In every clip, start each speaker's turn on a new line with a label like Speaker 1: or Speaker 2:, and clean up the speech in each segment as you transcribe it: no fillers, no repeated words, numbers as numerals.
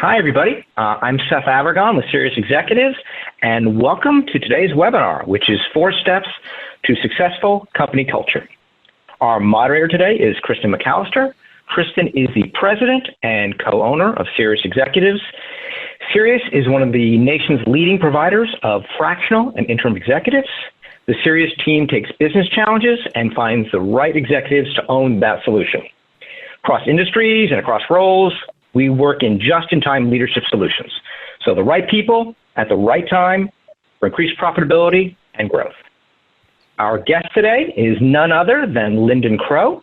Speaker 1: Hi, everybody. I'm Seth Avergon with Cerius Executives, and welcome to today's webinar, which is 4 Steps to Successful Company Culture. Our moderator today is Kristen McAlister. Kristen is the president and co-owner of Cerius Executives. Cerius is one of the nation's leading providers of fractional and interim executives. The Cerius team takes business challenges and finds the right executives to own that solution. Across industries and across roles, we work in just-in-time leadership solutions. So the right people at the right time for increased profitability and growth. Our guest today is none other than Lindon Crow.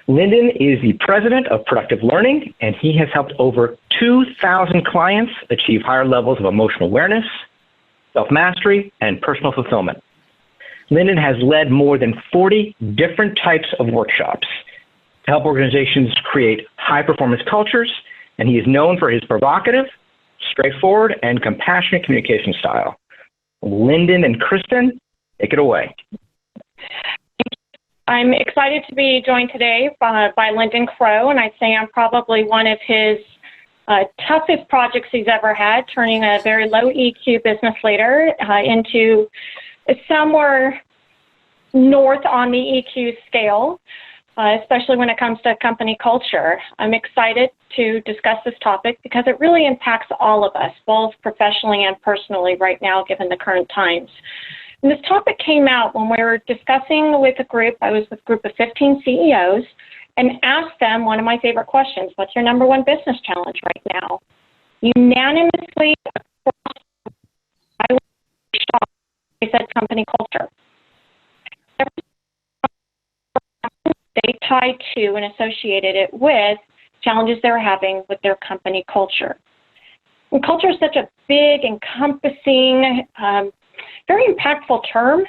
Speaker 1: Lindon is the president of Productive Learning, and he has helped over 2,000 clients achieve higher levels of emotional awareness, self-mastery, and personal fulfillment. Lindon has led more than 40 different types of workshops to help organizations create high-performance cultures, and he is known for his provocative, straightforward, and compassionate communication style. Lindon and Kristen, take it away.
Speaker 2: I'm excited to be joined today by Lindon Crow, and I'd say I'm probably one of his toughest projects he's ever had, turning a very low EQ business leader into somewhere north on the EQ scale. Especially when it comes to company culture. I'm excited to discuss this topic because it really impacts all of us, both professionally and personally right now, given the current times. And this topic came out when we were discussing with a group. I was with a group of 15 CEOs and asked them one of my favorite questions: what's your number one business challenge right now? Unanimously, I was shocked. They said company culture. They tied to and associated it with challenges they were having with their company culture. And culture is such a big, encompassing, very impactful term.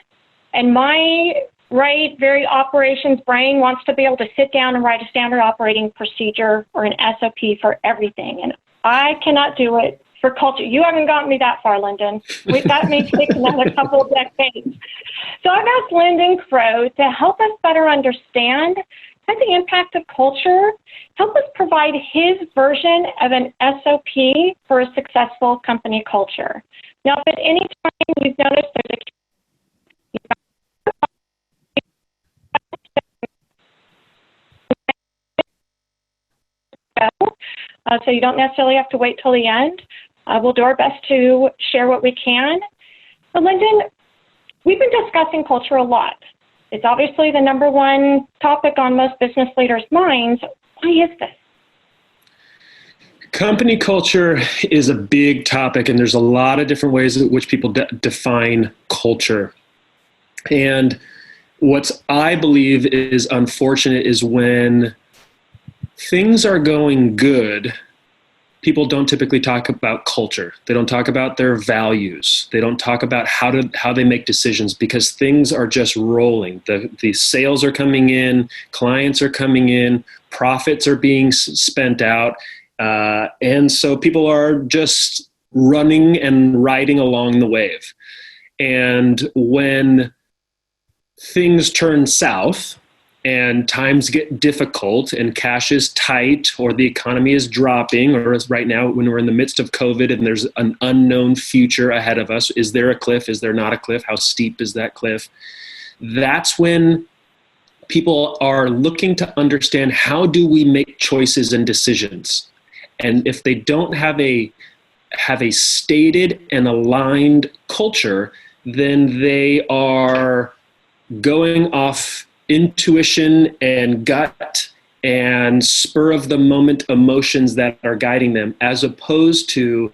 Speaker 2: And my very operations brain wants to be able to sit down and write a standard operating procedure or an SOP for everything. And I cannot do it for culture. You haven't gotten me that far, Lindon. That may take another couple of decades. So I've asked Lindon Crow to help us better understand the impact of culture, help us provide his version of an SOP for a successful company culture. Now, if at any time you've noticed so you don't necessarily have to wait till the end. We'll do our best to share what we can. But Lindon, we've been discussing culture a lot. It's obviously the number one topic on most business leaders' minds. Why is this?
Speaker 3: Company culture is a big topic, and there's a lot of different ways in which people define culture. And what I believe is unfortunate is when things are going good, people don't typically talk about culture. They don't talk about their values. They don't talk about how they make decisions because things are just rolling. The sales are coming in, clients are coming in, profits are being spent out. And so people are just running and riding along the wave. And when things turn south, and times get difficult and cash is tight or the economy is dropping, or as right now when we're in the midst of COVID and there's an unknown future ahead of us, is there a cliff? Is there not a cliff? How steep is that cliff? That's when people are looking to understand, how do we make choices and decisions? And if they don't have a stated and aligned culture, then they are going off intuition and gut and spur of the moment emotions that are guiding them, as opposed to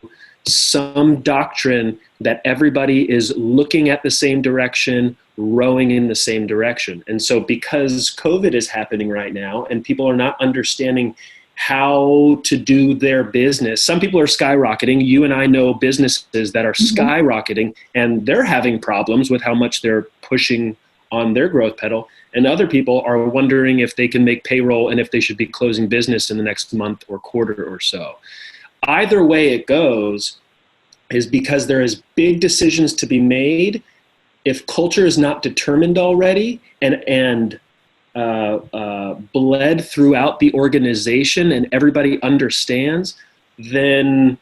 Speaker 3: some doctrine that everybody is looking at the same direction, rowing in the same direction. And so because COVID is happening right now and people are not understanding how to do their business, some people are skyrocketing. You and I know businesses that are skyrocketing and they're having problems with how much they're pushing on their growth pedal. And other people are wondering if they can make payroll and if they should be closing business in the next month or quarter or so. Either way it goes is because there is big decisions to be made. If culture is not determined already and bled throughout the organization and everybody understands, then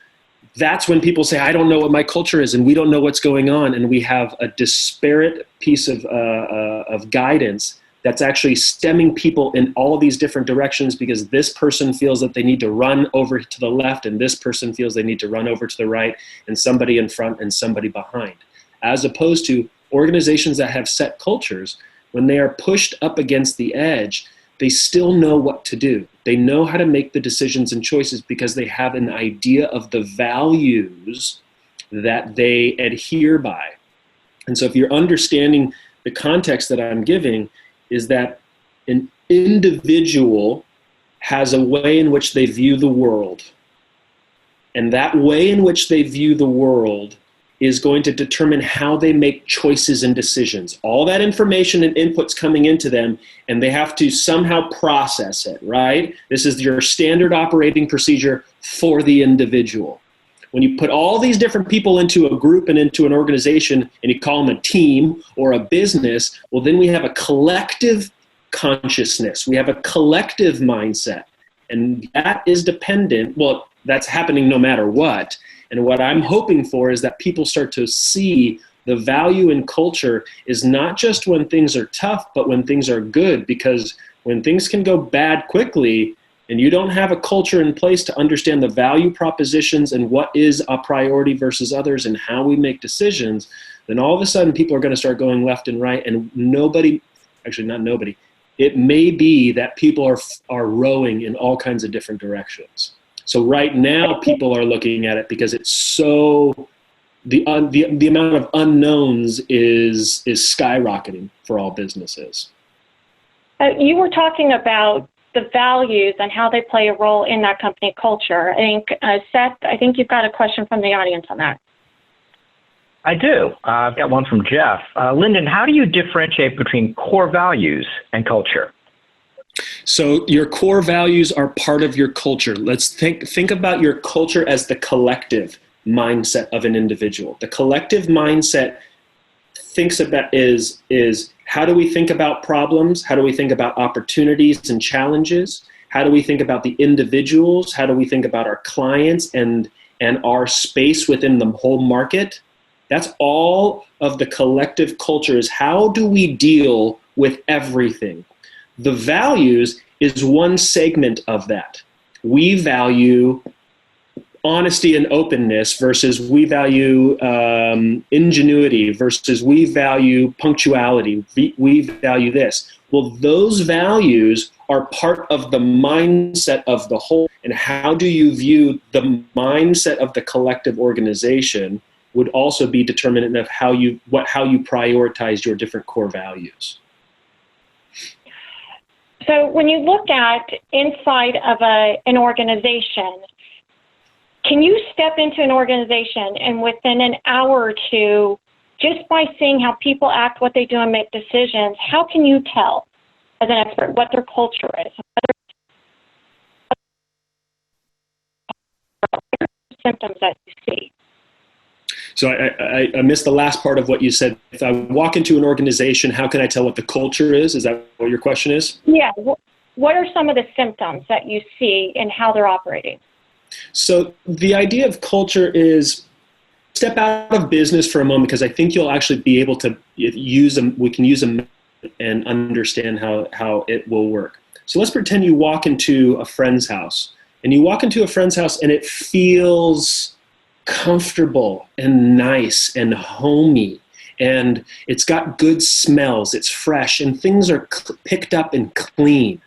Speaker 3: that's when people say, I don't know what my culture is, and we don't know what's going on. And we have a disparate piece of guidance that's actually stemming people in all these different directions, because this person feels that they need to run over to the left, and this person feels they need to run over to the right, and somebody in front and somebody behind. As opposed to organizations that have set cultures, when they are pushed up against the edge, they still know what to do. They know how to make the decisions and choices because they have an idea of the values that they adhere by. And so if you're understanding the context that I'm giving, is that an individual has a way in which they view the world. And that way in which they view the world is going to determine how they make choices and decisions. All that information and input's coming into them, and they have to somehow process it, right? This is your standard operating procedure for the individual. When you put all these different people into a group and into an organization, and you call them a team or a business, well, then we have a collective consciousness. We have a collective mindset. And that is dependent, well, that's happening no matter what. And what I'm hoping for is that people start to see the value in culture is not just when things are tough, but when things are good. Because when things can go bad quickly, and you don't have a culture in place to understand the value propositions and what is a priority versus others and how we make decisions, then all of a sudden people are going to start going left and right, and nobody, actually not nobody, it may be that people are rowing in all kinds of different directions. So right now people are looking at it because it's so, the amount of unknowns is skyrocketing for all businesses.
Speaker 2: You were talking about the values and how they play a role in that company culture. I think, Seth, I think you've got a question from the audience on that.
Speaker 1: I do. I've got one from Jeff. Lindon, how do you differentiate between core values and culture?
Speaker 3: So your core values are part of your culture. Let's think about your culture as the collective mindset of an individual. The collective mindset thinks about is how do we think about problems? How do we think about opportunities and challenges? How do we think about the individuals? How do we think about our clients and our space within the whole market? That's all of the collective culture, is how do we deal with everything? The values is one segment of that. We value honesty and openness versus we value ingenuity versus we value punctuality. We value this. Well, those values are part of the mindset of the whole. And how do you view the mindset of the collective organization would also be determinant of how you prioritize your different core values.
Speaker 2: So when you look at inside of an organization, can you step into an organization and within an hour or two, just by seeing how people act, what they do, and make decisions, how can you tell as an expert what their culture is? What are the symptoms that you see?
Speaker 3: So I missed the last part of what you said. If I walk into an organization, how can I tell what the culture is? Is that what your question is?
Speaker 2: Yeah. What are some of the symptoms that you see in how they're operating?
Speaker 3: So the idea of culture is step out of business for a moment, because I think you'll actually be able to use them. We can use them and understand how it will work. So let's pretend you walk into a friend's house, and you walk into a friend's house and it feels comfortable and nice and homey, and it's got good smells, it's fresh, and things are picked up and clean.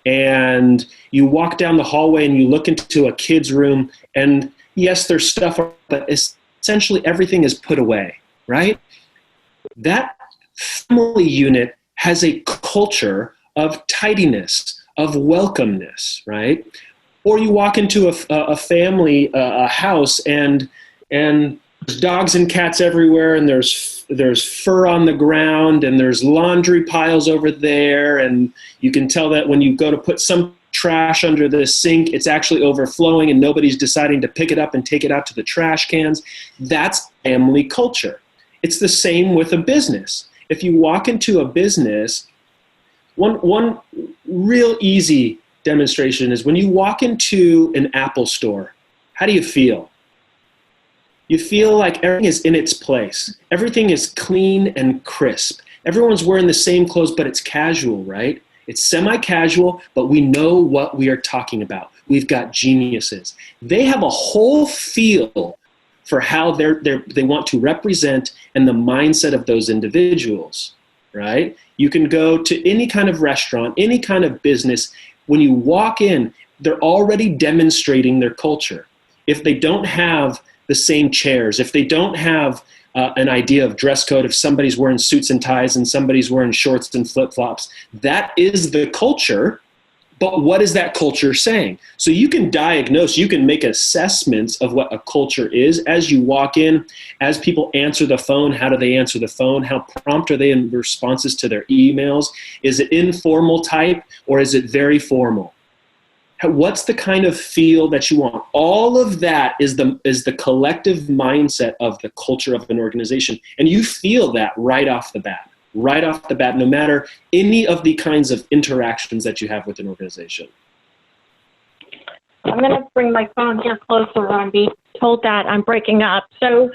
Speaker 3: And you walk down the hallway and you look into a kid's room, and yes, there's stuff, but essentially everything is put away, right? That family unit has a culture of tidiness, of welcomeness, right? Or you walk into a family, a house, and there's dogs and cats everywhere, and there's fur on the ground, and there's laundry piles over there, and you can tell that when you go to put some trash under the sink, it's actually overflowing, and nobody's deciding to pick it up and take it out to the trash cans. That's family culture. It's the same with a business. If you walk into a business, one real easy demonstration is when you walk into an Apple store. how do you feel? You feel like everything is in its place. Everything is clean and crisp. Everyone's wearing the same clothes, but it's casual, right? It's semi-casual, but we know what we are talking about. We've got geniuses. They have a whole feel for how they want to represent and the mindset of those individuals, right? You can go to any kind of restaurant, any kind of business. When you walk in, they're already demonstrating their culture. If they don't have the same chairs, if they don't have an idea of dress code, if somebody's wearing suits and ties and somebody's wearing shorts and flip-flops, that is the culture. But what is that culture saying? So you can diagnose, you can make assessments of what a culture is as you walk in, as people answer the phone. How do they answer the phone? How prompt are they in responses to their emails? Is it informal type or is it very formal? What's the kind of feel that you want? All of that is the collective mindset of the culture of an organization. And you feel that right off the bat, no matter any of the kinds of interactions that you have with an organization.
Speaker 2: I'm going to bring my phone here closer. I'm being told that I'm breaking up. So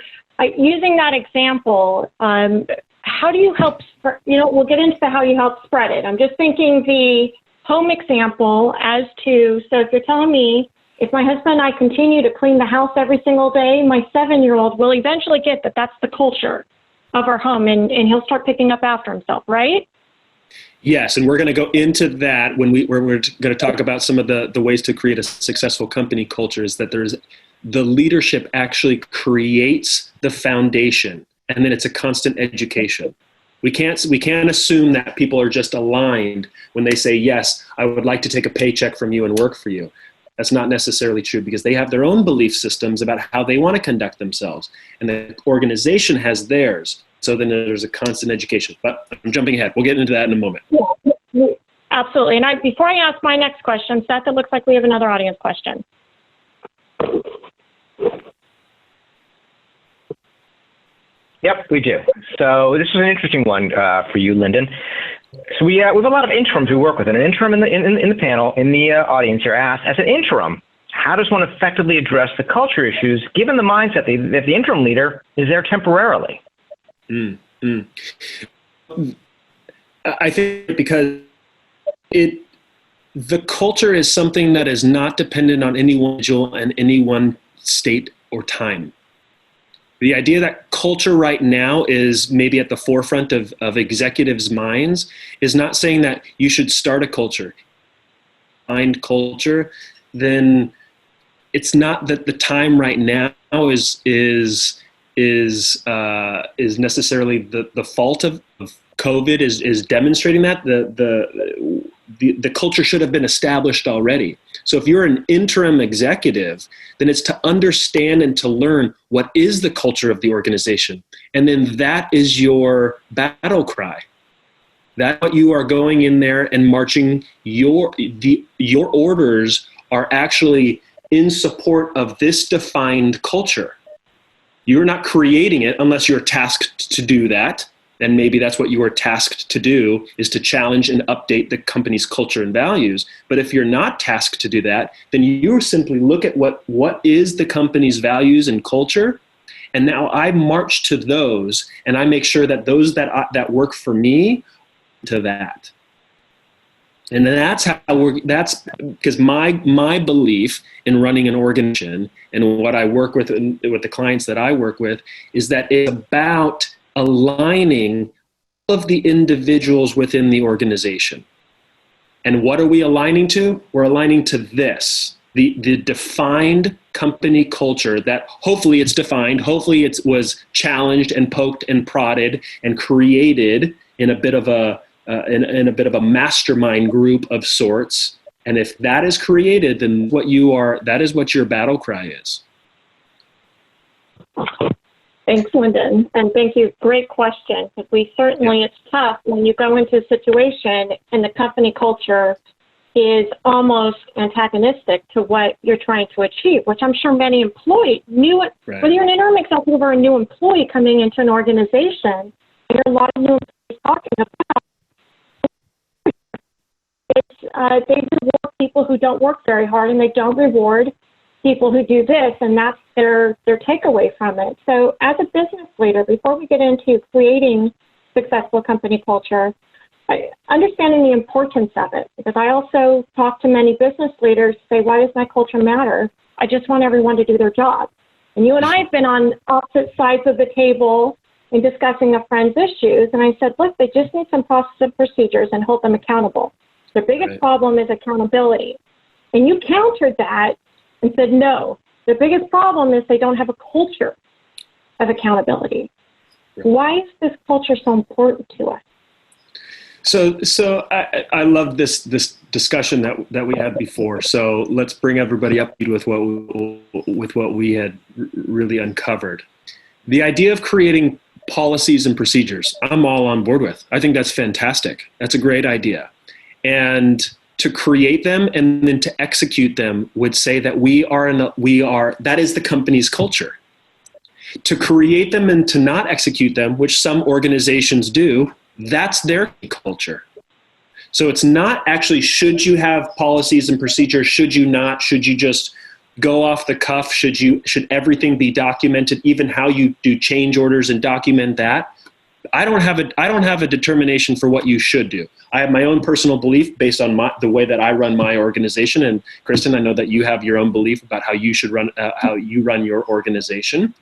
Speaker 2: using that example, how do you help, we'll get into how you help spread it. I'm just thinking the home example as to, so if you're telling me, if my husband and I continue to clean the house every single day, my 7-year-old will eventually get that that's the culture of our home, and he'll start picking up after himself, right?
Speaker 3: Yes, and we're going to go into that when we're going to talk about some of the ways to create a successful company culture. Is that the leadership actually creates the foundation, and then it's a constant education. We can't assume that people are just aligned when they say, yes, I would like to take a paycheck from you and work for you. That's not necessarily true because they have their own belief systems about how they want to conduct themselves. And the organization has theirs. So then there's a constant education. But I'm jumping ahead. We'll get into that in a moment.
Speaker 2: Yeah, absolutely. And before I ask my next question, Seth, it looks like we have another audience question.
Speaker 1: Yep, we do. So this is an interesting one for you, Lindon. So we have a lot of interims we work with, and an interim in the panel, in the audience here asked, as an interim, how does one effectively address the culture issues given the mindset that the interim leader is there temporarily?
Speaker 3: I think because the culture is something that is not dependent on any one individual and any one state or time. The idea that culture right now is maybe at the forefront of executives' minds is not saying that you should start a culture. Find culture, then it's not that the time right now is necessarily the fault of COVID is demonstrating that the culture should have been established already. So if you're an interim executive, then it's to understand and to learn what is the culture of the organization. And then that is your battle cry. That's what you are going in there and marching. Your orders are actually in support of this defined culture. You're not creating it unless you're tasked to do that. And maybe that's what you are tasked to do, is to challenge and update the company's culture and values. But if you're not tasked to do that, then you simply look at what is the company's values and culture. And now I march to those, and I make sure that those that work for me to that. And that's that's because my belief in running an organization and what I work with the clients that I work with is that it's about aligning all of the individuals within the organization. And what are we aligning to? We're aligning to this, the defined company culture that hopefully it's defined, hopefully it was challenged and poked and prodded and created in a bit of a mastermind group of sorts. And if that is created, then that is what your battle cry is.
Speaker 2: Thanks, Lindon, and thank you. Great question, because it's tough when you go into a situation and the company culture is almost antagonistic to what you're trying to achieve, which I'm sure many employees knew it. Right. Whether you're an interim executive or a new employee coming into an organization, there are a lot of new employees talking about they reward people who don't work very hard, and they don't reward people who do this, and that's their takeaway from it. So as a business leader, before we get into creating successful company culture, understanding the importance of it, because I also talk to many business leaders say, why does my culture matter? I just want everyone to do their job. And you and I have been on opposite sides of the table in discussing a friend's issues, and I said, look, they just need some process and procedures and hold them accountable. The biggest problem is accountability. And you countered that and said, no, the biggest problem is they don't have a culture of accountability. Why is this culture so important to us?
Speaker 3: So I love this discussion that we had before. So let's bring everybody up with what we had really uncovered. The idea of creating policies and procedures, I'm all on board with. I think that's fantastic. That's a great idea. And to create them and then to execute them would say that that is the company's culture. To create them and to not execute them, which some organizations do, that's their culture. So it's not actually, should you have policies and procedures? Should you not? Should you just go off the cuff? Should everything be documented, even how you do change orders and document that? I don't have a determination for what you should do. I have my own personal belief based on the way that I run my organization. And Kristen, I know that you have your own belief about how you should run, how you run your organization.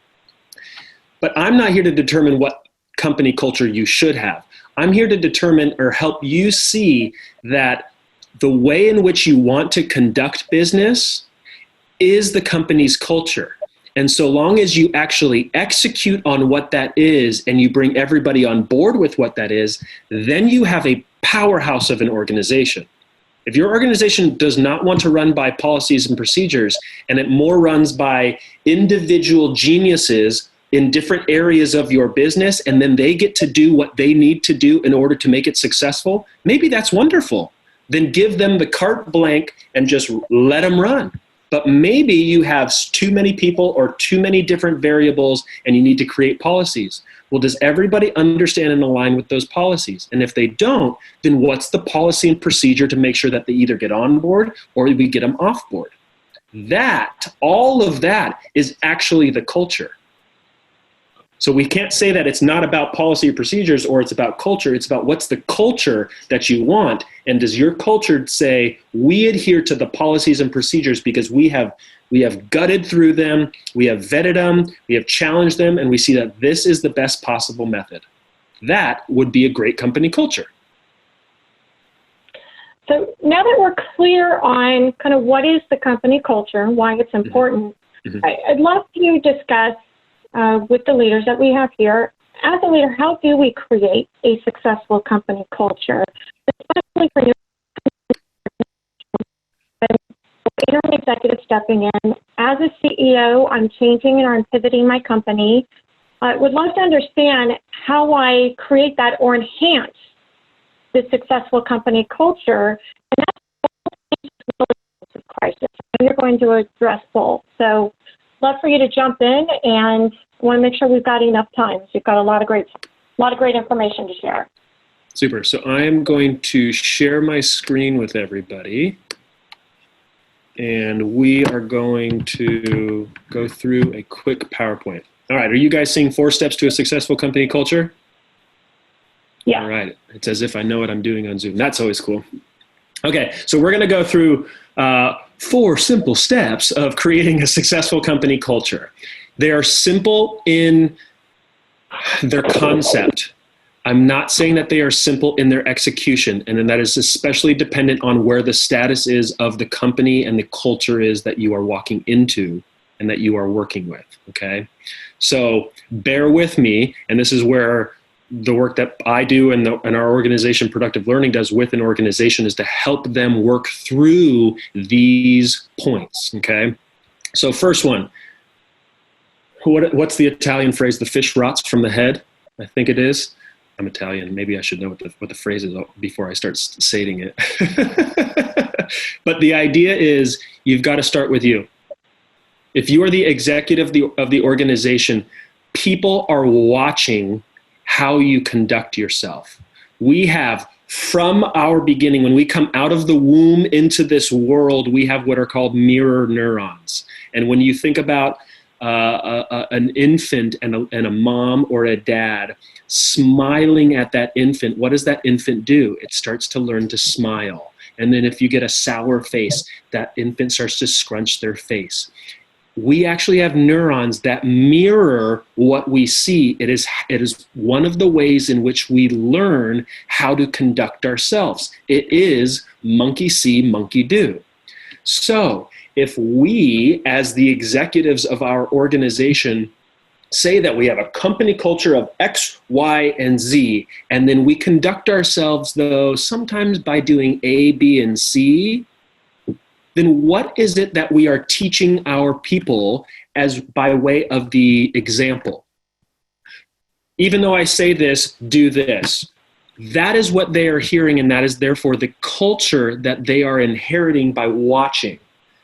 Speaker 3: But I'm not here to determine what company culture you should have. I'm here to determine or help you see that the way in which you want to conduct business is the company's culture. And so long as you actually execute on what that is and you bring everybody on board with what that is, then you have a powerhouse of an organization. If your organization does not want to run by policies and procedures and it more runs by individual geniuses in different areas of your business, and then they get to do what they need to do in order to make it successful, maybe that's wonderful. Then give them the carte blanche and just let them run. But maybe you have too many people or too many different variables and you need to create policies. Well, does everybody understand and align with those policies? And if they don't, then what's the policy and procedure to make sure that they either get on board or we get them off board? All of that is actually the culture. So we can't say that it's not about policy or procedures or it's about culture. It's about what's the culture that you want. And does your culture say, we adhere to the policies and procedures because we have gutted through them, we have vetted them, we have challenged them, and we see that this is the best possible method. That would be a great company culture.
Speaker 2: So now that we're clear on kind of what is the company culture and why it's important, I'd love to discuss with the leaders that we have here. As a leader, how do we create a successful company culture, especially for new interim executive stepping in? As a CEO, I'm changing and I'm pivoting my company. I would love to understand how I create that or enhance the successful company culture. And that's a crisis. And you're going to address both. So love for you to jump in, and want to make sure we've got enough time. So you've got a lot of great information to share.
Speaker 3: Super. So I'm going to share my screen with everybody, and we are going to go through a quick PowerPoint. All right. Are you guys seeing 4 steps to a successful company culture?
Speaker 2: Yeah.
Speaker 3: All right. It's as if I know what I'm doing on Zoom. That's always cool. Okay. So we're going to go through 4 simple steps of creating a successful company culture. They are simple in their concept. I'm not saying that they are simple in their execution, and then that is especially dependent on where the status is of the company and the culture is that you are walking into and that you are working with, okay? So bear with me, and this is where the work that I do and our organization, Productive Learning, does with an organization is to help them work through these points, okay? So first one, what's the Italian phrase? The fish rots from the head, I think it is. I'm Italian. Maybe I should know what the phrase is before I start stating it. But the idea is you've got to start with you. If you are the executive of the organization, people are watching how you conduct yourself. We have From our beginning, when we come out of the womb into this world, we have what are called mirror neurons. And when you think about an infant and a mom or a dad smiling at that infant, what does that infant do? It starts to learn to smile. And then if you get a sour face, that infant starts to scrunch their face. We actually have neurons that mirror what we see. It is one of the ways in which we learn how to conduct ourselves. It is monkey see, monkey do. So if we, as the executives of our organization, say that we have a company culture of X, Y, and Z, and then we conduct ourselves, though, sometimes by doing A, B, and C, then what is it that we are teaching our people as by way of the example? Even though I say this, do this. That is what they are hearing, and that is therefore the culture that they are inheriting by watching.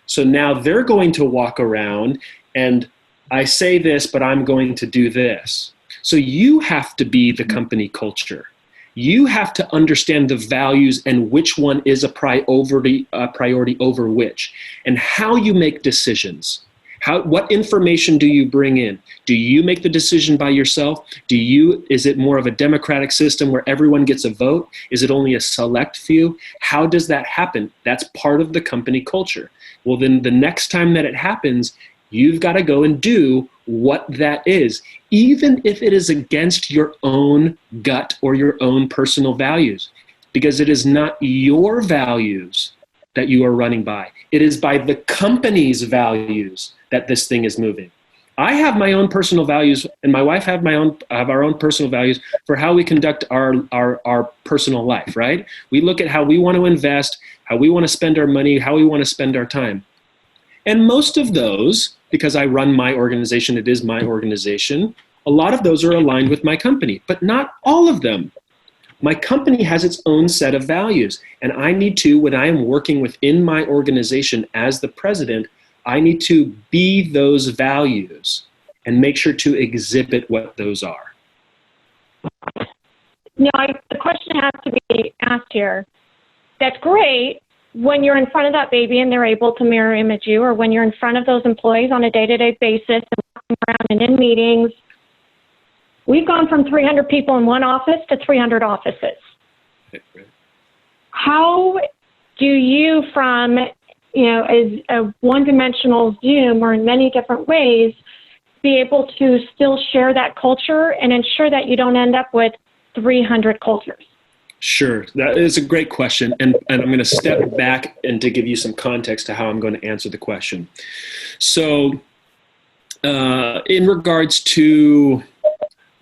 Speaker 3: So now they're going to walk around and I say this, but I'm going to do this. So you have to be the company culture. You have to understand the values and which one is a priority over which, and how you make decisions. What information do you bring in? Do you make the decision by yourself? Is it more of a democratic system where everyone gets a vote? Is it only a select few? How does that happen? That's part of the company culture. Well, then the next time that it happens, you've got to go and do what that is, even if it is against your own gut or your own personal values, because it is not your values that you are running by. It is by the company's values that this thing is moving. I have my own personal values, and my wife have our own personal values for how we conduct our personal life, right? We look at how we want to invest, how we want to spend our money, how we want to spend our time. And most of those, because I run my organization, it is my organization, a lot of those are aligned with my company, but not all of them. My company has its own set of values, and I need to, when I am working within my organization as the president, I need to be those values and make sure to exhibit what those are.
Speaker 2: Now, the question has to be asked here. That's great when you're in front of that baby and they're able to mirror image you, or when you're in front of those employees on a day-to-day basis and walking around and in meetings. We've gone from 300 people in one office to 300 offices. How do you, from as a one-dimensional Zoom or in many different ways, be able to still share that culture and ensure that you don't end up with 300 cultures?
Speaker 3: Sure, that is a great question, and I'm going to step back and to give you some context to how I'm going to answer the question. So, in regards to,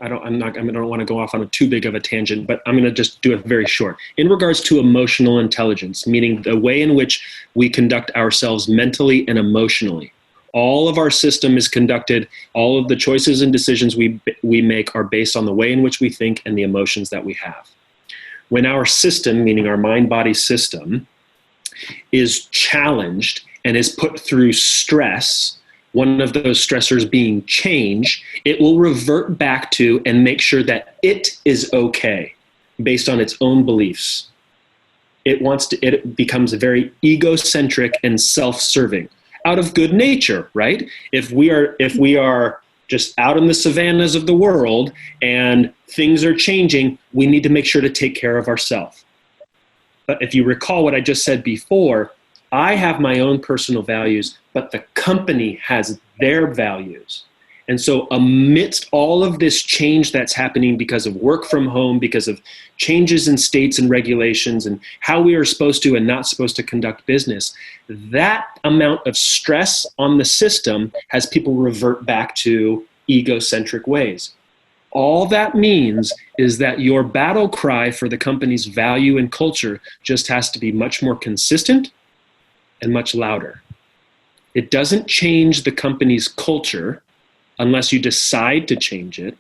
Speaker 3: I don't want to go off on a too big of a tangent, but I'm going to just do it very short. In regards to emotional intelligence, meaning the way in which we conduct ourselves mentally and emotionally, all of our system is conducted. All of the choices and decisions we make are based on the way in which we think and the emotions that we have. When our system, meaning our mind-body system, is challenged and is put through stress, one of those stressors being change, it will revert back to and make sure that it is okay based on its own beliefs. It becomes very egocentric and self-serving out of good nature, right? If we are just out in the savannas of the world and things are changing, we need to make sure to take care of ourselves. But if you recall what I just said before, I have my own personal values, but the company has their values. And so amidst all of this change that's happening because of work from home, because of changes in states and regulations and how we are supposed to and not supposed to conduct business, that amount of stress on the system has people revert back to egocentric ways. All that means is that your battle cry for the company's value and culture just has to be much more consistent and much louder. It doesn't change the company's culture unless you decide to change it.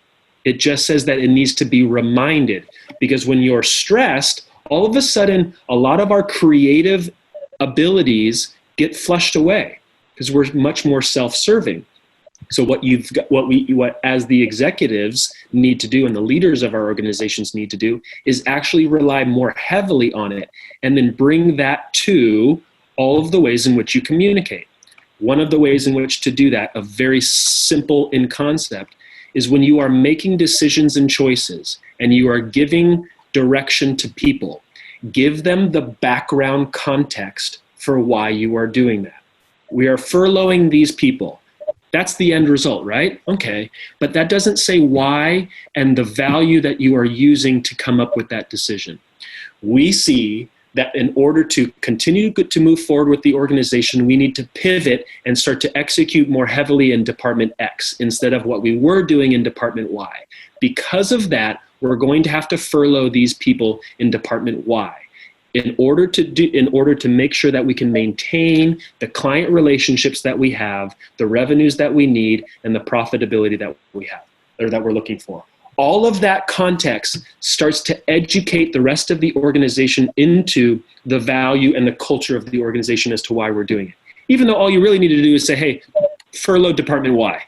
Speaker 3: It just says that it needs to be reminded, because when you're stressed, all of a sudden, a lot of our creative abilities get flushed away because we're much more self-serving. So what as the executives need to do and the leaders of our organizations need to do is actually rely more heavily on it and then bring that to all of the ways in which you communicate. One of the ways in which to do that, a very simple in concept, is when you are making decisions and choices and you are giving direction to people, give them the background context for why you are doing that. We are furloughing these people. That's the end result, right? Okay, but that doesn't say why and the value that you are using to come up with that decision. We see that in order to continue to move forward with the organization, we need to pivot and start to execute more heavily in Department X instead of what we were doing in Department Y. Because of that, we're going to have to furlough these people in Department Y in order to make sure that we can maintain the client relationships that we have, the revenues that we need, and the profitability that we have, or that we're looking for. All of that context starts to educate the rest of the organization into the value and the culture of the organization as to why we're doing it. Even though all you really need to do is say, hey, furlough Department Y.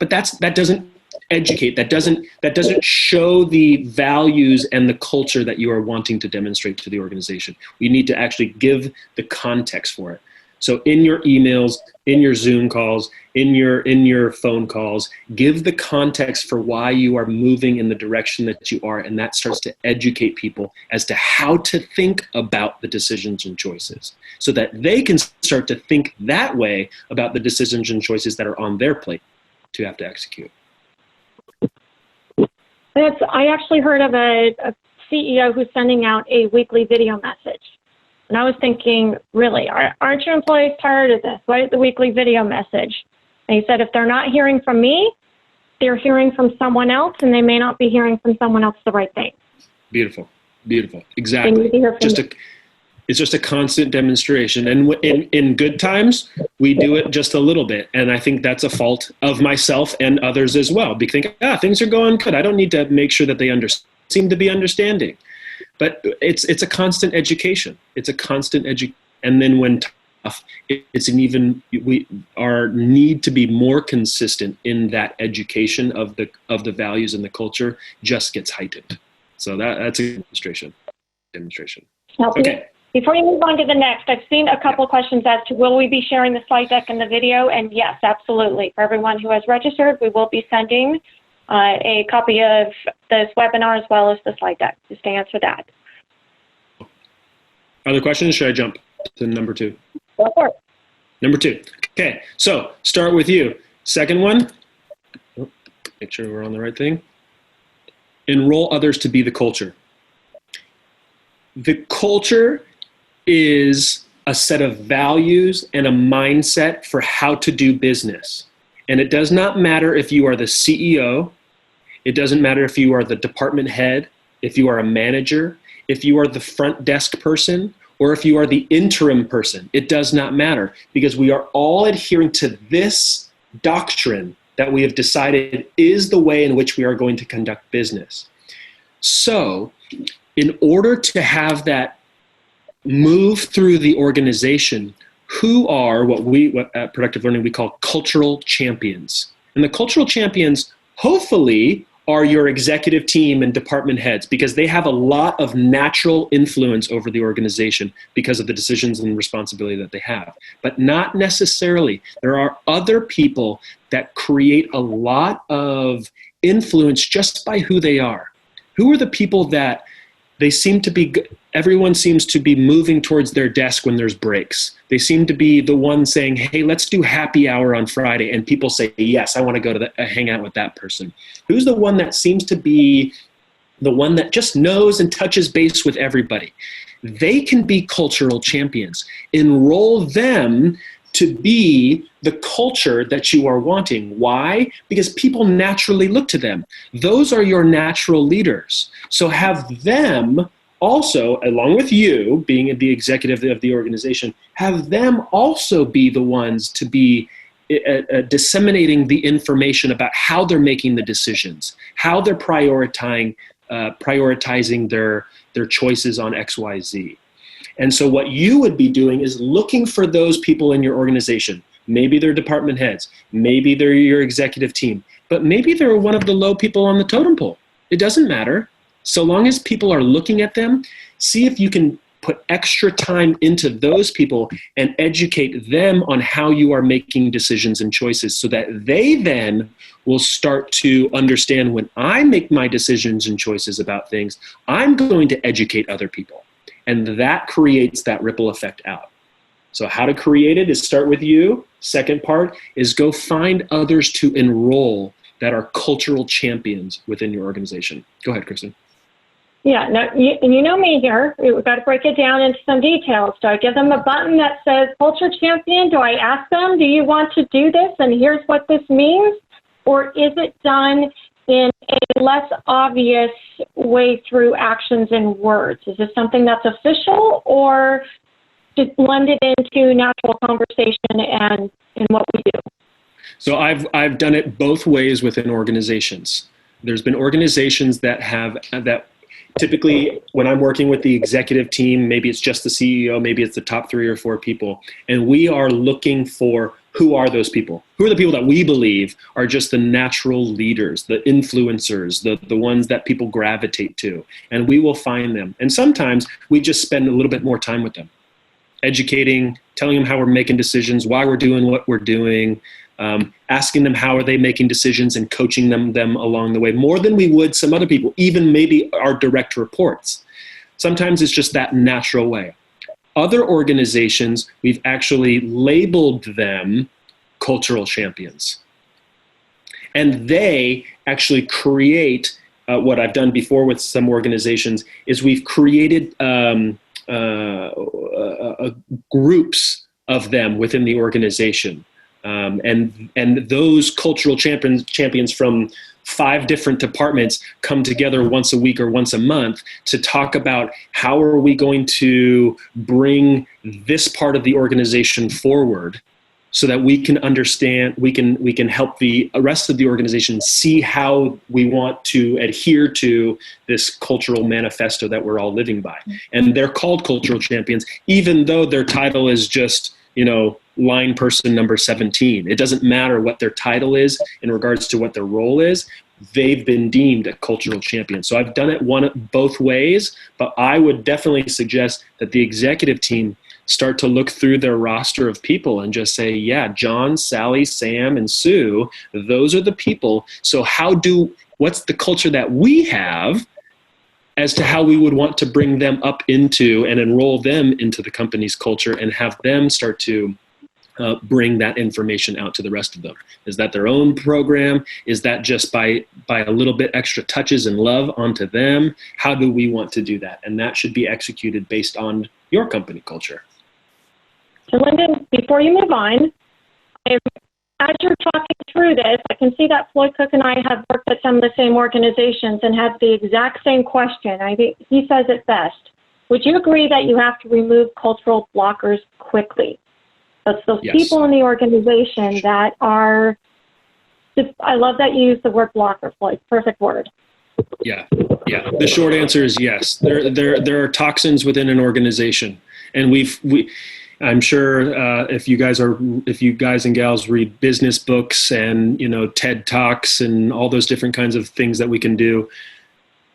Speaker 3: But that doesn't educate, that doesn't show the values and the culture that you are wanting to demonstrate to the organization. You need to actually give the context for it. So in your emails, in your Zoom calls, in your phone calls, give the context for why you are moving in the direction that you are, and that starts to educate people as to how to think about the decisions and choices so that they can start to think that way about the decisions and choices that are on their plate to have to execute.
Speaker 2: I actually heard of a CEO who's sending out a weekly video message. And I was thinking, really, aren't your employees tired of this? Write the weekly video message. And he said, if they're not hearing from me, they're hearing from someone else, and they may not be hearing from someone else the right thing.
Speaker 3: Beautiful, beautiful, exactly. It's just a constant demonstration. And in good times, we do it just a little bit. And I think that's a fault of myself and others as well. Because things are going good. I don't need to make sure that they seem to be understanding. But it's a constant education. It's a constant education. And then when tough, we our need to be more consistent in that education of the values and the culture just gets heightened. So that's a demonstration. Okay.
Speaker 2: Before you move on to the next, I've seen a couple questions as to will we be sharing the slide deck and the video? And yes, absolutely. For everyone who has registered, we will be sending a copy of this webinar as well as the slide deck, just to answer that.
Speaker 3: Other questions? Should I jump to number 2?
Speaker 2: Go for it.
Speaker 3: Number 2. Okay, so start with you. Second one, make sure we're on the right thing. Enroll others to be the culture. The culture is a set of values and a mindset for how to do business. And it does not matter if you are the CEO, it doesn't matter if you are the department head, if you are a manager, if you are the front desk person, or if you are the interim person. It does not matter, because we are all adhering to this doctrine that we have decided is the way in which we are going to conduct business. So in order to have that move through the organization, who are what at Productive Learning we call cultural champions. And the cultural champions hopefully are your executive team and department heads, because they have a lot of natural influence over the organization because of the decisions and responsibility that they have. But not necessarily. There are other people that create a lot of influence just by who they are. Who are the people that everyone seems to be moving towards their desk when there's breaks. They seem to be the one saying, hey, let's do happy hour on Friday. And people say, yes, I want to go to hang out with that person. Who's the one that seems to be the one that just knows and touches base with everybody? They can be cultural champions. Enroll them to be the culture that you are wanting. Why? Because people naturally look to them. Those are your natural leaders. So have them also, along with you being the executive of the organization, have them also be the ones to be disseminating the information about how they're making the decisions, how they're prioritizing their choices on X, Y, Z. And so what you would be doing is looking for those people in your organization, Maybe they're department heads. Maybe they're your executive team. But maybe they're one of the low people on the totem pole. It doesn't matter. So long as people are looking at them, see if you can put extra time into those people and educate them on how you are making decisions and choices so that they then will start to understand when I make my decisions and choices about things, I'm going to educate other people. And that creates that ripple effect out. So how to create it is start with you. Second part is go find others to enroll that are cultural champions within your organization. Go ahead, Kristen.
Speaker 2: Yeah, no, you know me here. We've got to break it down into some details. Do I give them a button that says culture champion? Do I ask them, do you want to do this? And here's what this means. Or is it done in a less obvious way through actions and words? Is this something that's official or just blended into natural conversation and in what we do?
Speaker 3: So I've done it both ways within organizations. There's been organizations that typically, when I'm working with the executive team, maybe it's just the CEO, maybe it's the top 3 or 4 people, and we are looking for who are those people? Who are the people that we believe are just the natural leaders, the influencers, the ones that people gravitate to, and we will find them. And sometimes we just spend a little bit more time with them, educating, telling them how we're making decisions, why we're doing what we're doing, asking them how are they making decisions and coaching them along the way more than we would some other people, even maybe our direct reports. Sometimes it's just that natural way. Other organizations, we've actually labeled them cultural champions. And they actually create, what I've done before with some organizations, is we've created groups of them within the organization. And those cultural champions from 5 different departments come together once a week or once a month to talk about how are we going to bring this part of the organization forward so that we can understand, we can help the rest of the organization see how we want to adhere to this cultural manifesto that we're all living by. And they're called cultural champions, even though their title is just, line person number 17. It doesn't matter what their title is in regards to what their role is. They've been deemed a cultural champion. So I've done it both ways, but I would definitely suggest that the executive team start to look through their roster of people and just say, yeah, John, Sally, Sam, and Sue, those are the people. So what's the culture that we have as to how we would want to bring them up into and enroll them into the company's culture and have them start to bring that information out to the rest of them? Is that their own program? Is that just by a little bit extra touches and love onto them? How do we want to do that? And that should be executed based on your company culture.
Speaker 2: So Lindon, before you move on, as you're talking through this, I can see that Floyd Cook and I have worked at some of the same organizations and have the exact same question. I think he says it best. Would you agree that you have to remove cultural blockers quickly? That's those
Speaker 3: Yes.
Speaker 2: people in the organization that are, I love that you use the word blocker, Floyd. Perfect word.
Speaker 3: Yeah. The short answer is yes. There are toxins within an organization, and I'm sure if you guys and gals read business books and TED Talks and all those different kinds of things that we can do,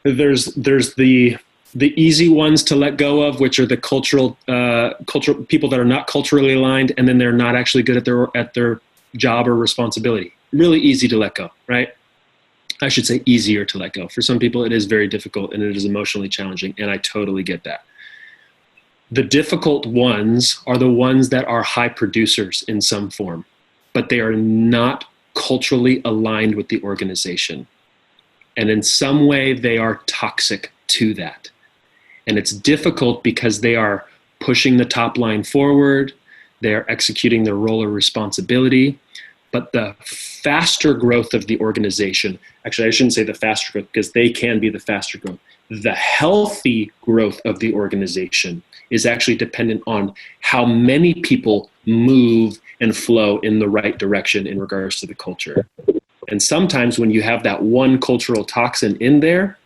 Speaker 3: there's the easy ones to let go of, which are the cultural people that are not culturally aligned, and then they're not actually good at their job or responsibility. Really easy to let go, right? I should say easier to let go. For some people, it is very difficult and it is emotionally challenging, and I totally get that. The difficult ones are the ones that are high producers in some form, but they are not culturally aligned with the organization. And in some way, they are toxic to that. And it's difficult because they are pushing the top line forward, they are executing their role or responsibility, but the faster growth of the organization, actually I shouldn't say the faster growth because they can be the faster growth, the healthy growth of the organization is actually dependent on how many people move and flow in the right direction in regards to the culture. And sometimes when you have that one cultural toxin in there,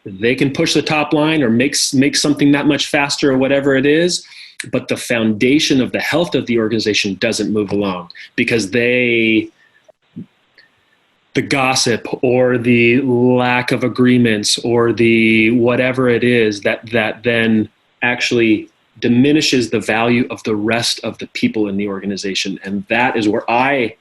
Speaker 3: they can push the top line or make something that much faster or whatever it is, but the foundation of the health of the organization doesn't move along because the gossip or the lack of agreements or the whatever it is that then actually diminishes the value of the rest of the people in the organization. And that is where I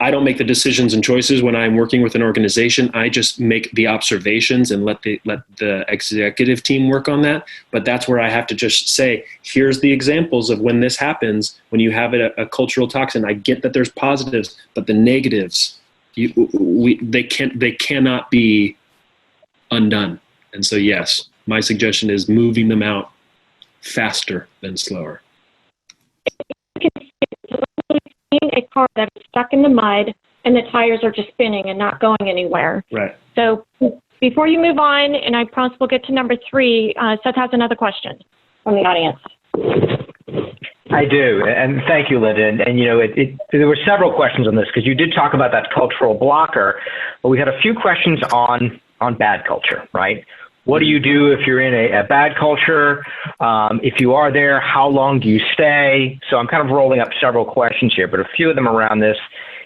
Speaker 3: don't make the decisions and choices when I'm working with an organization. I just make the observations and let the executive team work on that. But that's where I have to just say, here's the examples of when this happens, when you have a cultural toxin. I get that there's positives, but the negatives, they cannot be undone. And so, yes, my suggestion is moving them out faster than slower.
Speaker 2: A car that's stuck in the mud and the tires are just spinning and not going anywhere.
Speaker 3: Right.
Speaker 2: So before you move on, and I promise we'll get to number 3, Seth has another question from the audience.
Speaker 1: I do, and thank you, Lindon. And there were several questions on this because you did talk about that cultural blocker, but we had a few questions on bad culture, right? What do you do if you're in a bad culture? If you are there, how long do you stay? So I'm kind of rolling up several questions here, but a few of them around this.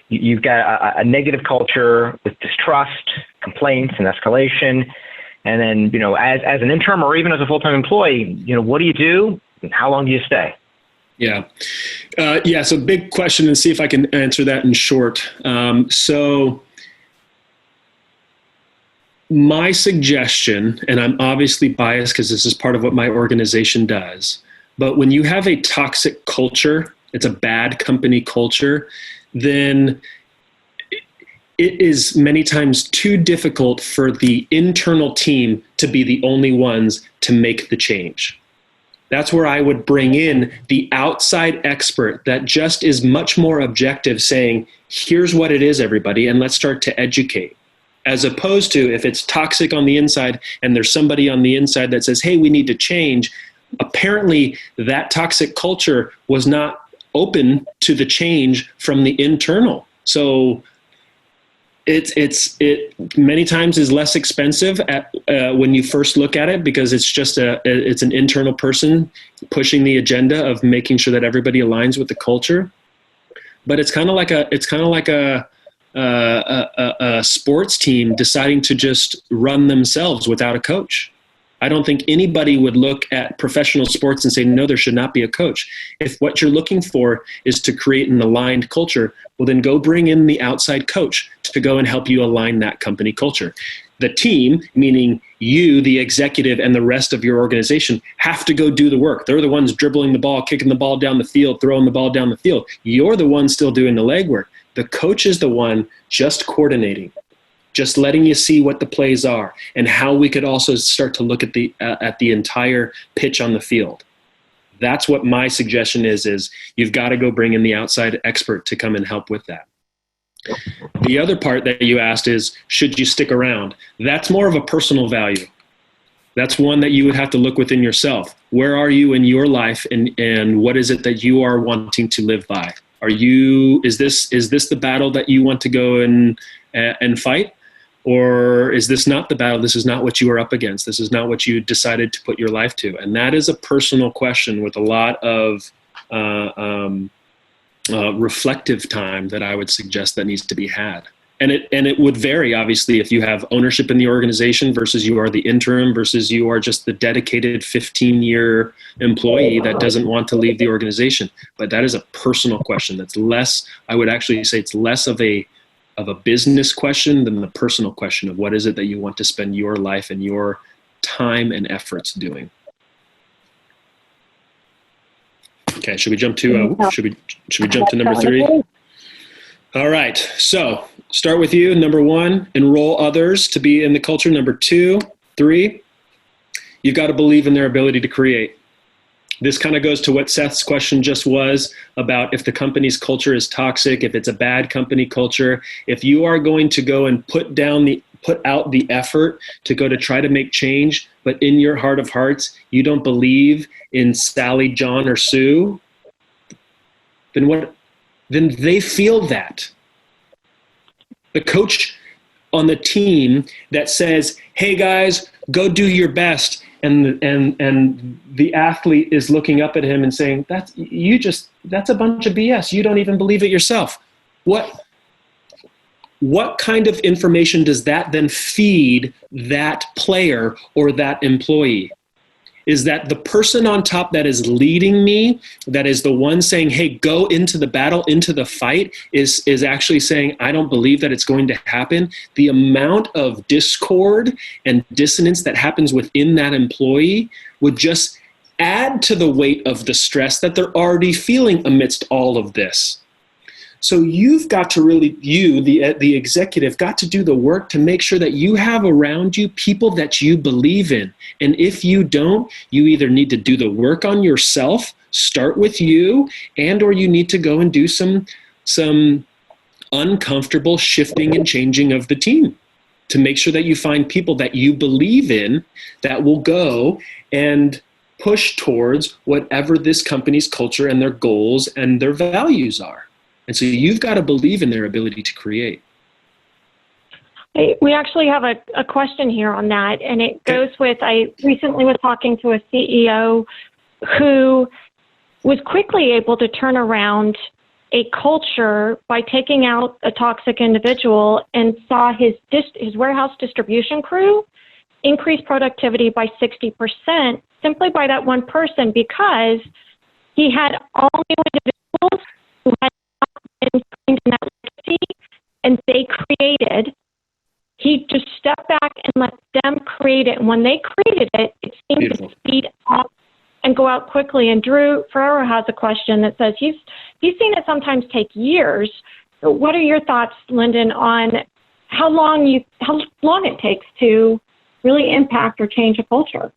Speaker 1: You've got a negative culture with distrust, complaints, and escalation. And then, as an interim or even as a full-time employee, what do you do? And how long do you stay?
Speaker 3: Yeah. So big question, and see if I can answer that in short. So my suggestion, and I'm obviously biased because this is part of what my organization does, but when you have a toxic culture, it's a bad company culture, then it is many times too difficult for the internal team to be the only ones to make the change. That's where I would bring in the outside expert that just is much more objective, saying, here's what it is, everybody, and let's start to educate. As opposed to if it's toxic on the inside and there's somebody on the inside that says, hey, we need to change, apparently that toxic culture was not open to the change from the internal. So it many times is less expensive when you first look at it because it's just it's an internal person pushing the agenda of making sure that everybody aligns with the culture. But it's kind of like a sports team deciding to just run themselves without a coach. I don't think anybody would look at professional sports and say, no, there should not be a coach. If what you're looking for is to create an aligned culture, well, then go bring in the outside coach to go and help you align that company culture. The team, meaning you, the executive, and the rest of your organization, have to go do the work. They're the ones dribbling the ball, kicking the ball down the field, throwing the ball down the field. You're the one still doing the legwork. The coach is the one just coordinating, just letting you see what the plays are and how we could also start to look at the entire pitch on the field. That's what my suggestion is you've got to go bring in the outside expert to come and help with that. The other part that you asked is, should you stick around? That's more of a personal value. That's one that you would have to look within yourself. Where are you in your life and what is it that you are wanting to live by? Is this the battle that you want to go and fight? Or is this not the battle? This is not what you are up against. This is not what you decided to put your life to. And that is a personal question with a lot of reflective time that I would suggest that needs to be had. And it would vary, obviously, if you have ownership in the organization versus you are the interim versus you are just the dedicated 15-year employee that doesn't want to leave the organization. But that is a personal question. That's less, I would actually say it's less of a business question than the personal question of what is it that you want to spend your life and your time and efforts doing. Okay, should we jump to number 3? All right, so start with you. Number 1, enroll others to be in the culture. Number 2, 3, you've got to believe in their ability to create. This kind of goes to what Seth's question just was about if the company's culture is toxic, if it's a bad company culture. If you are going to go and put out the effort to go to try to make change, but in your heart of hearts, you don't believe in Sally, John, or Sue, then they feel that. The coach on the team that says, hey guys, go do your best. And the athlete is looking up at him and saying, that's a bunch of BS. You don't even believe it yourself. What kind of information does that then feed that player or that employee? Is that the person on top that is leading me, that is the one saying, hey, go into the battle, into the fight, is actually saying, I don't believe that it's going to happen? The amount of discord and dissonance that happens within that employee would just add to the weight of the stress that they're already feeling amidst all of this. So you've got to really, the executive, got to do the work to make sure that you have around you people that you believe in. And if you don't, you either need to do the work on yourself, start with you, and or you need to go and do some uncomfortable shifting and changing of the team to make sure that you find people that you believe in that will go and push towards whatever this company's culture and their goals and their values are. And so you've got to believe in their ability to create.
Speaker 2: We actually have a question here on that, and it goes with, I recently was talking to a CEO who was quickly able to turn around a culture by taking out a toxic individual and saw his warehouse distribution crew increase productivity by 60% simply by that one person, because he had all new individuals who had and in that legacy, and they created. He just stepped back and let them create it. And when they created it, it seemed to speed up and go out quickly. And Drew Ferrero has a question that says he's seen it sometimes take years. What are your thoughts, Lindon, on how long it takes to really impact or change a culture?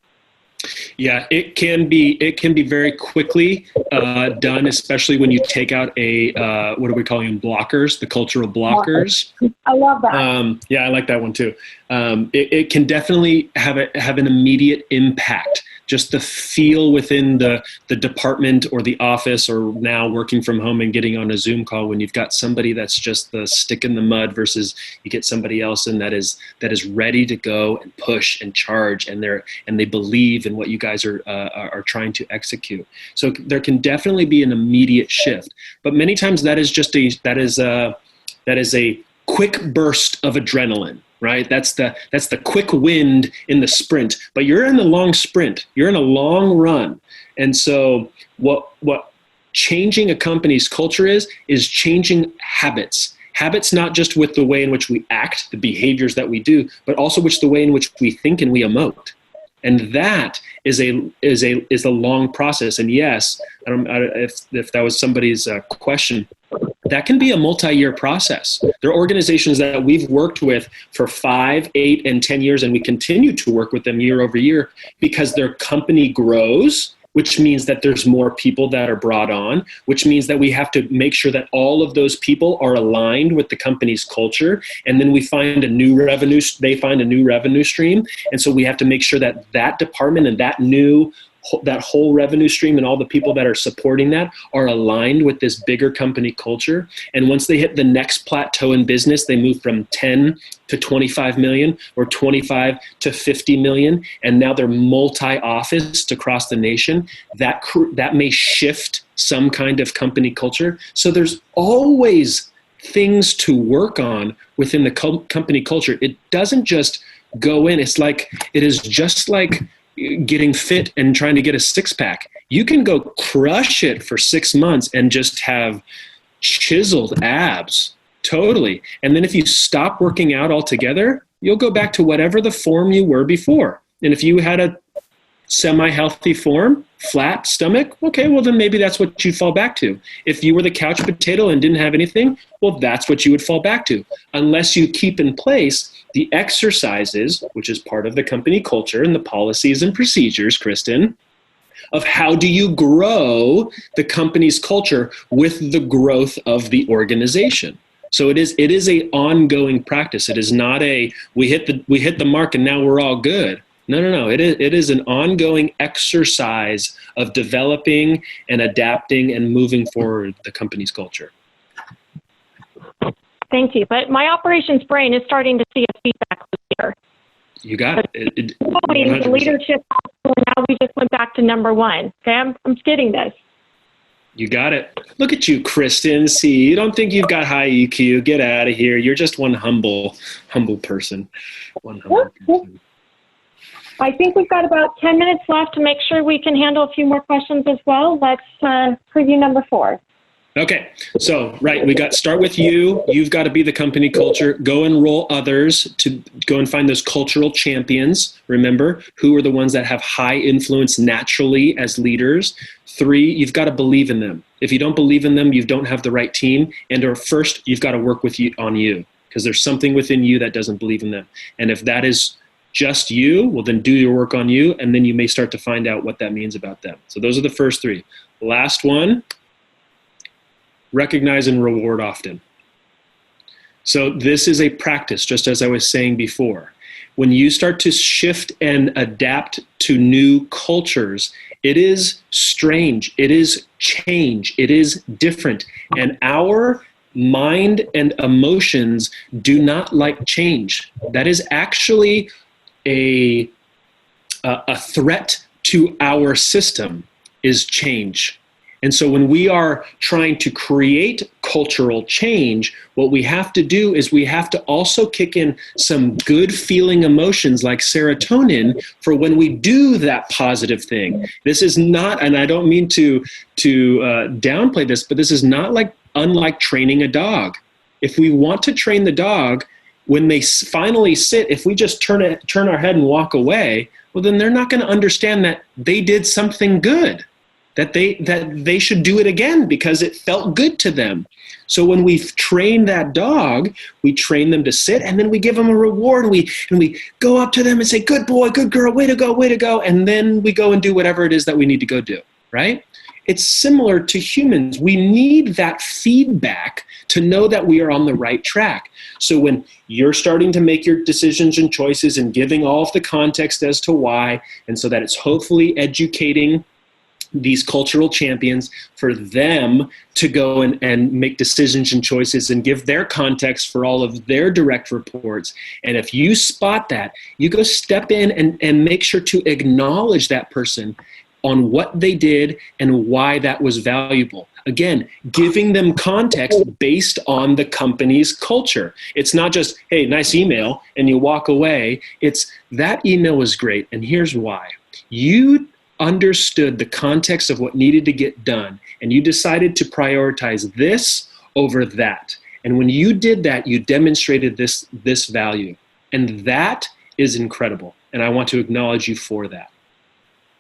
Speaker 3: Yeah, it can be very quickly done, especially when you take out what are we calling them, blockers, the cultural blockers.
Speaker 2: I love that.
Speaker 3: Yeah, I like that one too. It can definitely have an immediate impact. Just the feel within the department or the office, or now working from home and getting on a Zoom call, when you've got somebody that's just the stick in the mud versus you get somebody else in that is ready to go and push and charge, and they believe in what you guys are trying to execute. So there can definitely be an immediate shift, but many times that is a quick burst of adrenaline. Right? That's the quick wind in the sprint, but you're in the long sprint. You're in a long run. And so what changing a company's culture is changing habits. Habits not just with the way in which we act, the behaviors that we do, but also the way in which we think and we emote. And that is a long process. And yes, I don't if that was somebody's question, that can be a multi-year process. There are organizations that we've worked with for 5, 8, and 10 years, and we continue to work with them year over year because their company grows, which means that there's more people that are brought on, which means that we have to make sure that all of those people are aligned with the company's culture. And then they find a new revenue stream. And so we have to make sure that that department and that whole revenue stream and all the people that are supporting that are aligned with this bigger company culture. And once they hit the next plateau in business, they move from 10 to 25 million or 25 to 50 million. And now they're multi-office across the nation. That may shift some kind of company culture. So there's always things to work on within the company culture. It doesn't just go in. It is just like getting fit and trying to get a six-pack. You can go crush it for 6 months and just have chiseled abs, totally. And then if you stop working out altogether, you'll go back to whatever the form you were before. And if you had a semi-healthy form, flat stomach, okay, well then maybe that's what you'd fall back to. If you were the couch potato and didn't have anything, well, that's what you would fall back to, unless you keep in place the exercises, which is part of the company culture and the policies and procedures, Kristen, of how do you grow the company's culture with the growth of the organization. So it is a ongoing practice. It is not we hit the mark and now we're all good. No. It is an ongoing exercise of developing and adapting and moving forward the company's culture.
Speaker 2: Thank you. But my operations brain is starting to see a feedback loop here.
Speaker 3: You got it.
Speaker 2: The leadership, now we just went back to number one. Okay, I'm getting this.
Speaker 3: You got it. Look at you, Kristen. See, you don't think you've got high EQ. Get out of here. You're just one humble person. One humble person.
Speaker 2: I think we've got about 10 minutes left to make sure we can handle a few more questions as well. Let's preview number 4.
Speaker 3: Okay, so we got start with you. You've got to be the company culture. Go enroll others to go and find those cultural champions. Remember, who are the ones that have high influence naturally as leaders. 3, you've got to believe in them. If you don't believe in them, you don't have the right team. Or first, you've got to work on you, because there's something within you that doesn't believe in them. And if that is just you, well, then do your work on you, and then you may start to find out what that means about them. So those are the first 3. Last one. Recognize and reward often. So this is a practice, just as I was saying before. When you start to shift and adapt to new cultures, it is strange, it is change, it is different. And our mind and emotions do not like change. That is actually a threat to our system, is change. And so when we are trying to create cultural change, what we have to do is we have to also kick in some good feeling emotions like serotonin for when we do that positive thing. This is not, and I don't mean to downplay this, but this is not unlike training a dog. If we want to train the dog, when they finally sit, if we just turn our head and walk away, well, then they're not going to understand that they did something good. That they should do it again because it felt good to them. So when we train that dog, we train them to sit, and then we give them a reward, and we go up to them and say, "Good boy, good girl, way to go," and then we go and do whatever it is that we need to go do, right? It's similar to humans. We need that feedback to know that we are on the right track. So when you're starting to make your decisions and choices and giving all of the context as to why, and so that it's hopefully educating these cultural champions for them to go and make decisions and choices and give their context for all of their direct reports. And if you spot that, you go step in and make sure to acknowledge that person on what they did and why that was valuable. Again, giving them context based on the company's culture. It's not just, hey, nice email, and you walk away. It's, that email was great, and here's why. You understood the context of what needed to get done, and you decided to prioritize this over that. And when you did that, you demonstrated this value. And that is incredible. And I want to acknowledge you for that.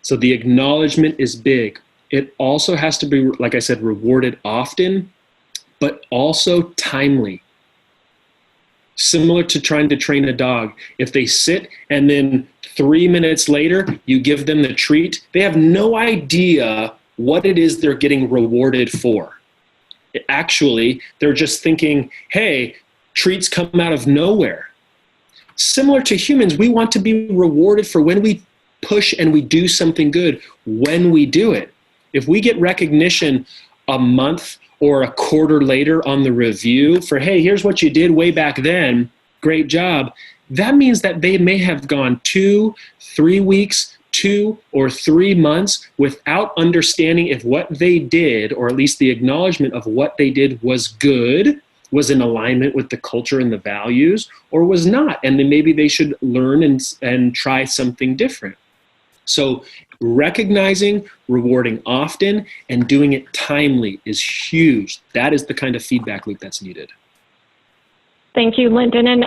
Speaker 3: So the acknowledgement is big. It also has to be, like I said, rewarded often, but also timely. Similar to trying to train a dog. If they sit and then 3 minutes later, you give them the treat, they have no idea what it is they're getting rewarded for. Actually, they're just thinking, hey, treats come out of nowhere. Similar to humans, we want to be rewarded for when we push and we do something good, when we do it. If we get recognition a month or a quarter later on the review for, hey, here's what you did way back then, great job, that means that they may have gone 2, 3 weeks, 2 or 3 months without understanding if what they did, or at least the acknowledgement of what they did, was good, was in alignment with the culture and the values, or was not. And then maybe they should learn and try something different. So recognizing, rewarding often, and doing it timely is huge. That is the kind of feedback loop that's needed.
Speaker 2: Thank you, Lindon. And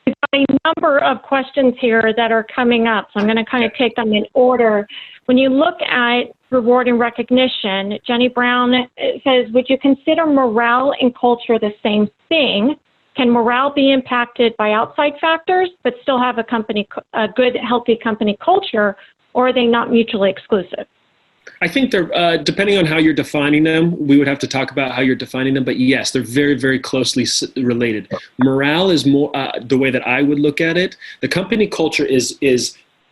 Speaker 2: we've got a number of questions here that are coming up, so I'm going to kind of take them in order. When you look at reward and recognition, Jenny Brown says, would you consider morale and culture the same thing? Can morale be impacted by outside factors but still have a good, healthy company culture, or are they not mutually exclusive?
Speaker 3: I think they're, depending on how you're defining them, we would have to talk about how you're defining them, but yes, they're very, very closely related. Morale is more, the way that I would look at it, the company culture is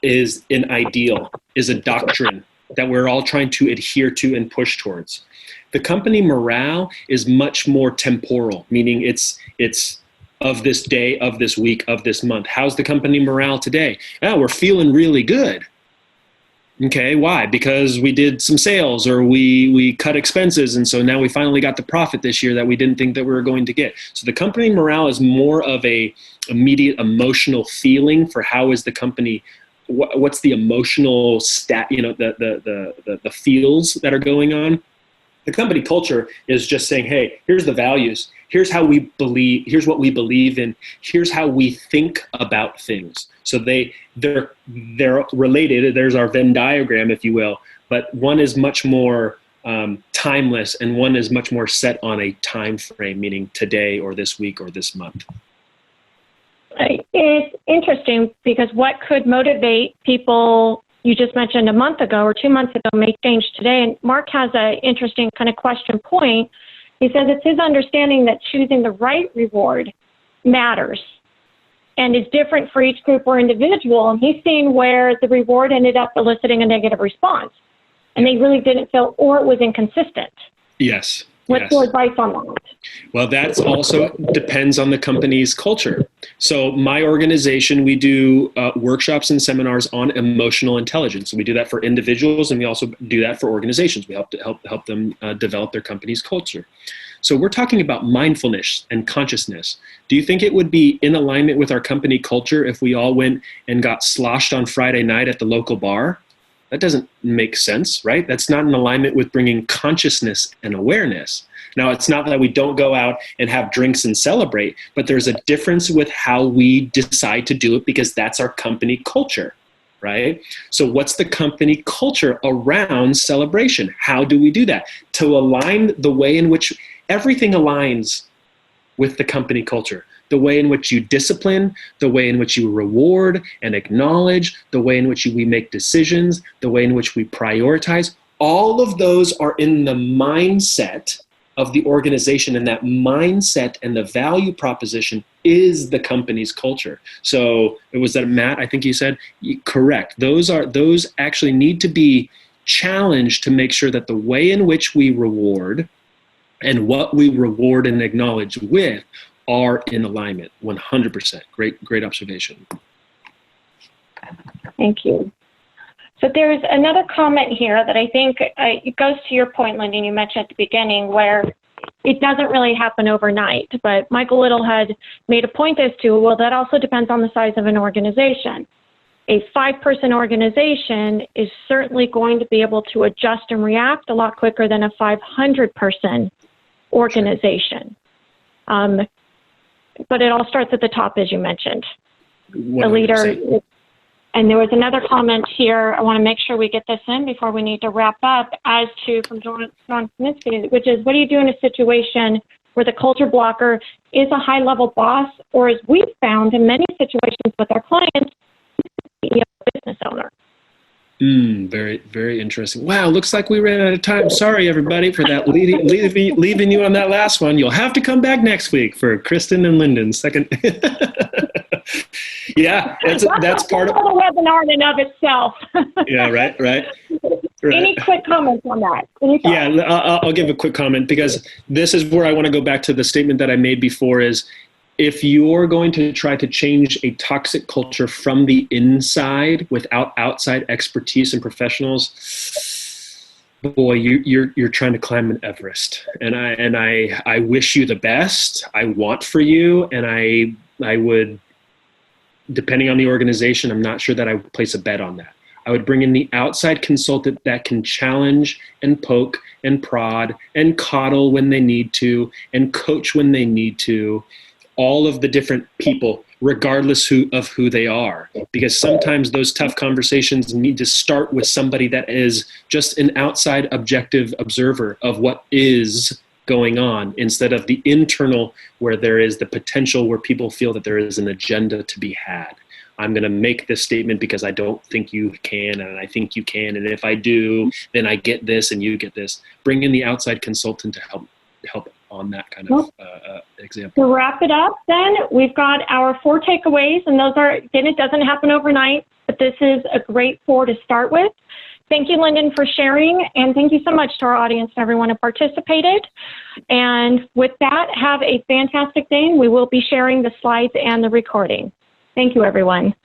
Speaker 3: an ideal, is a doctrine that we're all trying to adhere to and push towards. The company morale is much more temporal, meaning it's of this day, of this week, of this month. How's the company morale today? Oh, we're feeling really good. Okay, why? Because we did some sales, or we cut expenses, and so now we finally got the profit this year that we didn't think that we were going to get. So the company morale is more of a immediate emotional feeling for how is the company, what's the emotional the feels that are going on. The company culture is just saying, hey, here's the values. Here's how we believe. Here's what we believe in. Here's how we think about things. So they're related. There's our Venn diagram, if you will. But one is much more timeless, and one is much more set on a time frame, meaning today or this week or this month.
Speaker 2: It's interesting because what could motivate people you just mentioned a month ago or 2 months ago may change today. And Mark has an interesting kind of question point. He says it's his understanding that choosing the right reward matters and is different for each group or individual. And he's seen where the reward ended up eliciting a negative response, and they really didn't feel, or it was inconsistent.
Speaker 3: Yes.
Speaker 2: What's your advice on that?
Speaker 3: Well, that's also depends on the company's culture. So my organization, we do workshops and seminars on emotional intelligence. We do that for individuals, and we also do that for organizations. We help them develop their company's culture. So we're talking about mindfulness and consciousness. Do you think it would be in alignment with our company culture if we all went and got sloshed on Friday night at the local bar? That doesn't make sense, right? That's not in alignment with bringing consciousness and awareness. Now, it's not that we don't go out and have drinks and celebrate, but there's a difference with how we decide to do it because that's our company culture, right? So what's the company culture around celebration? How do we do that? To align the way in which everything aligns with the company culture. The way in which you discipline, the way in which you reward and acknowledge, the way in which we make decisions, the way in which we prioritize, all of those are in the mindset of the organization, and that mindset and the value proposition is the company's culture. So it was that Matt, I think you said, correct. Those actually need to be challenged to make sure that the way in which we reward and what we reward and acknowledge with are in alignment. 100%. Great observation.
Speaker 2: Thank you. So there's another comment here that I think it goes to your point, Lindon, you mentioned at the beginning, where it doesn't really happen overnight. But Michael Little had made a point as to, well, that also depends on the size of an organization. A 5-person organization is certainly going to be able to adjust and react a lot quicker than a 500-person organization. But it all starts at the top, as you mentioned.
Speaker 3: 100%.
Speaker 2: The leader. And there was another comment here. I want to make sure we get this in before we need to wrap up, as to from John Kaminsky, which is, what do you do in a situation where the culture blocker is a high-level boss, or as we've found in many situations with our clients, CEO business owner?
Speaker 3: Very, very interesting. Wow, looks like we ran out of time. Sorry, everybody, for that leaving you on that last one. You'll have to come back next week for Kristen and Lindon's second. Yeah, that's part of
Speaker 2: the webinar in and of itself.
Speaker 3: Yeah, right.
Speaker 2: Any quick comments on that?
Speaker 3: Yeah, I'll give a quick comment, because this is where I want to go back to the statement that I made before is, if you're going to try to change a toxic culture from the inside without outside expertise and professionals, boy, you're trying to climb an Everest. And I wish you the best. I want for you, and I would, depending on the organization, I'm not sure that I would place a bet on that. I would bring in the outside consultant that can challenge and poke and prod and coddle when they need to and coach when they need to. All of the different people, regardless of who they are, because sometimes those tough conversations need to start with somebody that is just an outside objective observer of what is going on, instead of the internal, where there is the potential where people feel that there is an agenda to be had. I'm going to make this statement because I don't think you can, and I think you can, and if I do, then I get this and you get this. Bring in the outside consultant to help on that kind of example.
Speaker 2: To wrap it up, then, we've got our 4 takeaways, and those are, again, it doesn't happen overnight, but this is a great 4 to start with. Thank you, Lindon, for sharing, and thank you so much to our audience and everyone who participated. And with that, have a fantastic day, and we will be sharing the slides and the recording. Thank you, everyone.